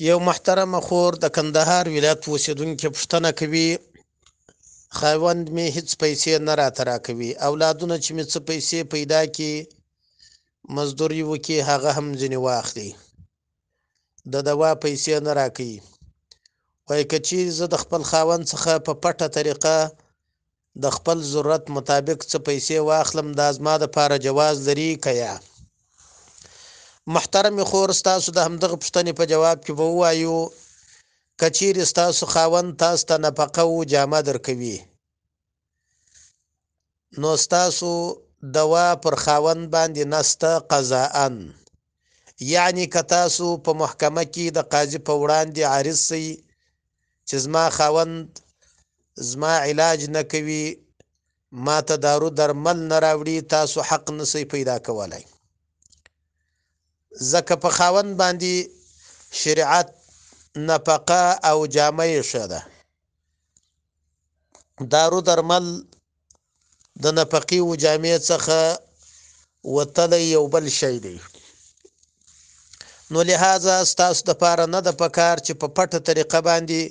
یو محترمه خور د کندهار ولایت اوسیدونکې پوښتنه کوي، خاوند مې هیڅ پیسې نه راته راکوي، اولادونه چې مې څه پیسې پیدا کړي مزدوري وکړي هغه هم ځینې واخلي، د دوا پیسې نه راکوي. وایي که چیرې زه د خپل خاوند څخه په پټه طریقه د خپل ضرورت مطابق څه پیسې واخلم، دا زما دپاره جواز لري که یا؟ محترمې خور، ستاسو د همدغه پوښتنې په جواب کې به ووایو که چیرې ستاسو خاوند تاسو ته نفقه و جامه درکوي، نو ستاسو دوا پر خاوند باندې نسته قضاءً. یعنی که تاسو په محکمه کې د قاضي په وړاندې عارض سئ چې زما خاوند زما علاج نه کوي، ما ته دارو درمل نه راوړي، تاسو حق نسئ پیدا کولی، ځکه په خاوند باندې شریعت نفقه او جامه یې ښه ده. دارو درمل د نفقې و جامې څخه وتلی یو بل شی دی. نو لہذا ستاسو دپاره نه ده پکار چې په پټه طریقه باندې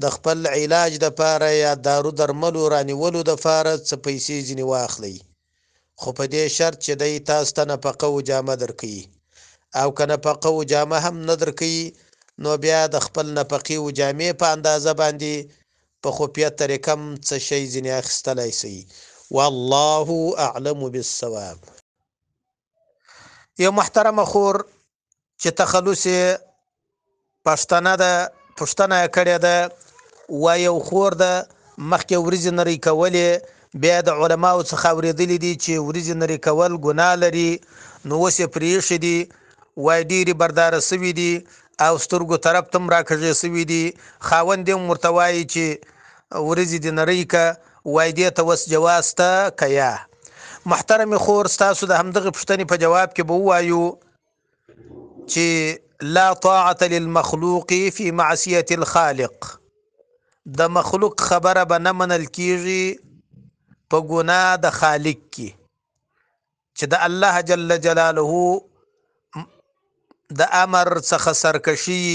د خپل علاج دپاره یا دارو درملو رانیولو دپاره څه پیسې ځینې واخلئ، خو په دې شرط چې دی تاسو ته نفقه و جامه درکوي، او که نفقه و جامه هم نه درکوي نو بیا د خپل نفقې و جامې په اندازه باندې په خفیه طریقه هم څه شی ځینې اخیستلی شئ. والله اعلم بالصواب. یو محترمه خور چې تخلص یې پښتنه ده، پوښتنه یې کړې ده، وایي یو خور ده مخکې وریځې نرۍ کولې، بیا د علماو څخه اورېدلي دي چې وریځې نرۍ کول ګناه لري، نو اوس یې پرېښي دي، وایي ډېرې برداره سوي دي او سترګو طرف ته هم راکږې سوي دي، خاوند یې هم ورته وایي چې وریځې دې نرۍ که، وایي دې ته اوس جواز ته که یا؟ محترمې خور، ستاسو د همدغې پوښتنې په جواب کې به ووایو چې لا طاعة للمخلوق فی معصیة الخالق، د مخلوق خبره به نه منل کیږي په ګناه د خالق کې، چې د الله جل جلاله د امر څخه سرکشي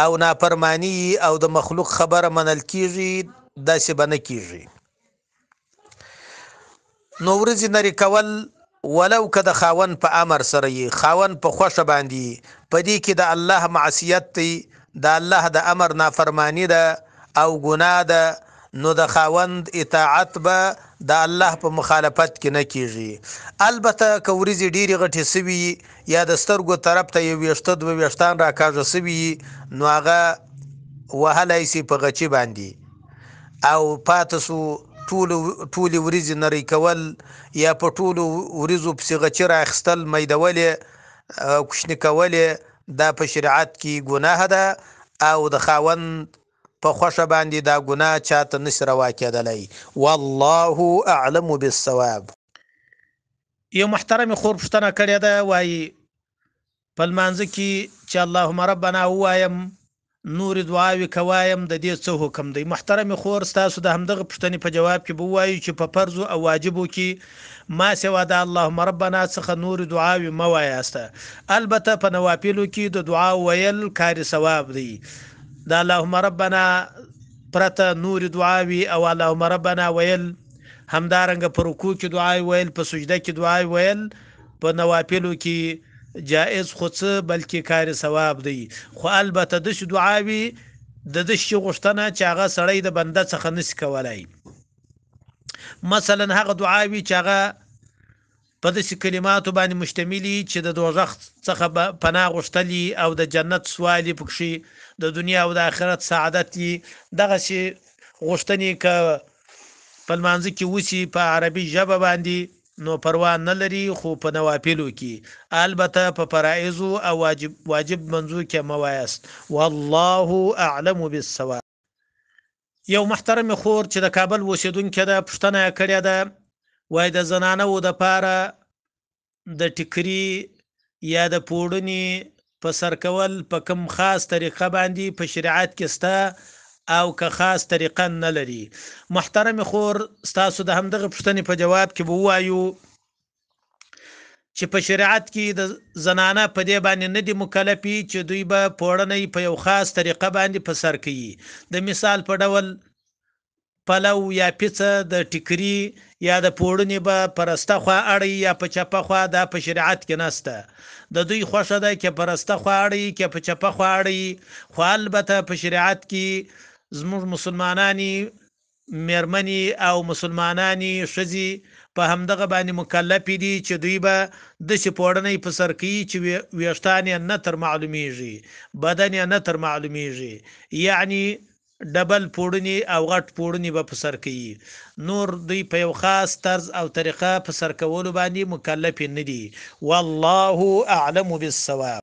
او نافرمانی او د مخلوق خبره منل کیږي، داسې به نه کیږي. نو ورځې نري کول ولو که د خاوند په امر سره یې، خاوند په خوښه باندې، په دې کې د الله معصیت دی، د الله د امر نافرمانی ده او ګناه ده، نو د خاوند اطاعت به د الله په مخالفت کې نه کیږي. البته که وریځې ډېرې غټې سوي یا د سترګو طرف ته یو ویښته دوه ویښتان راکاږه سوي، نو هغه وهلی سي په غچي باندې، او پاته سو ټولې وریځې نرۍ کول یا په ټولو وریځو پسې غچي رااخیستل، میدولې کوچني کولې، دا په شریعت کې ګناه ده او د خاوند په خوښه باندې دا ګناه چاته نشي روا کېدلی. والله اعلم بالصواب. یو محترم خور پوښتنه کړې ده، وایي په لمانځه کې چې اللهم ربنا ووایم، نور دعاوې کوایم، د دې څه حکم دی؟ محترم خور، ستاسو د همدغه پوښتنې په جواب کې به ووایو چې په فرضو او واجبو کې ما سوا د اللهم ربنا څخه نور دعاوې مه وایاسته. البته په نوافلو کې د دعا ویل کار ثواب دی، د اللهم ربنا پرته نور دعاوې او اللهم ربنا ویل، همدارنګه په رکوع کې دعای ویل، په سجده کې دعای ویل، په نوافلو کې جائز خو څه بلکې کار ثواب دی. خو البته داسې دعاوې د داسې غوښتنه چې هغه سړی د بنده څخه نشي کولی، مثلا هغه دعاوې چې هغه په داسې کلماتو باندې مشتملي چې د دوزخ څخه پناه غوښتلي او د جنت سوالي پکښې د دنیا او د آخرت سعادت یي، دغسې غوښتنې که په لمانځه کې وسي په عربي ژبه باندې نو پروا نه لري، خو په نوافلو کې البته په فرایضو او واجب منځو کې مه وایاست. والله اعلم بالصواب. یو محترم خور چې د کابل اوسېدونکې ده، پوښتنه یې کړې ده، وایي د زنانو دپاره د ټیکري یا د پوړنې په سر کول په کوم خاص طریقه باندې په شریعت کې سته او که خاص طریقه نه لري؟ محترم خور، ستاسو د همدغه پوښتنې په جواب کې به ووایو چې په شریعت کې د زنانه په دې باندې نه دي مکلفي چې دوی به پوړنۍ په یو خاص طریقه باندې په سر کوي. د مثال په ډول پلو یا پیڅه د ټیکري یا د پوړنې به پرسته خوا اړي یا په چپه خوا، دا په شریعت کې نسته. د دوی خوښه ده کې پرسته خوا اړي کې په چپه خوا اړي، خو البته په شریعت کې زموږ مسلمانانی میرمنې او مسلمانانی ښځې په همدغه باندې مکلف دي چې دوی به د پوړنۍ په سر کوي چې ویښتان یې نه تر معلومیږي، بدن یې نه تر معلومیږي، یعنی ډبل پوړنی او غټ پوړنی به په سر کوي. نور دوی په یو خاص طرز او طریقه په سر کولو باندې مکلف نه دي. والله اعلم بالصواب.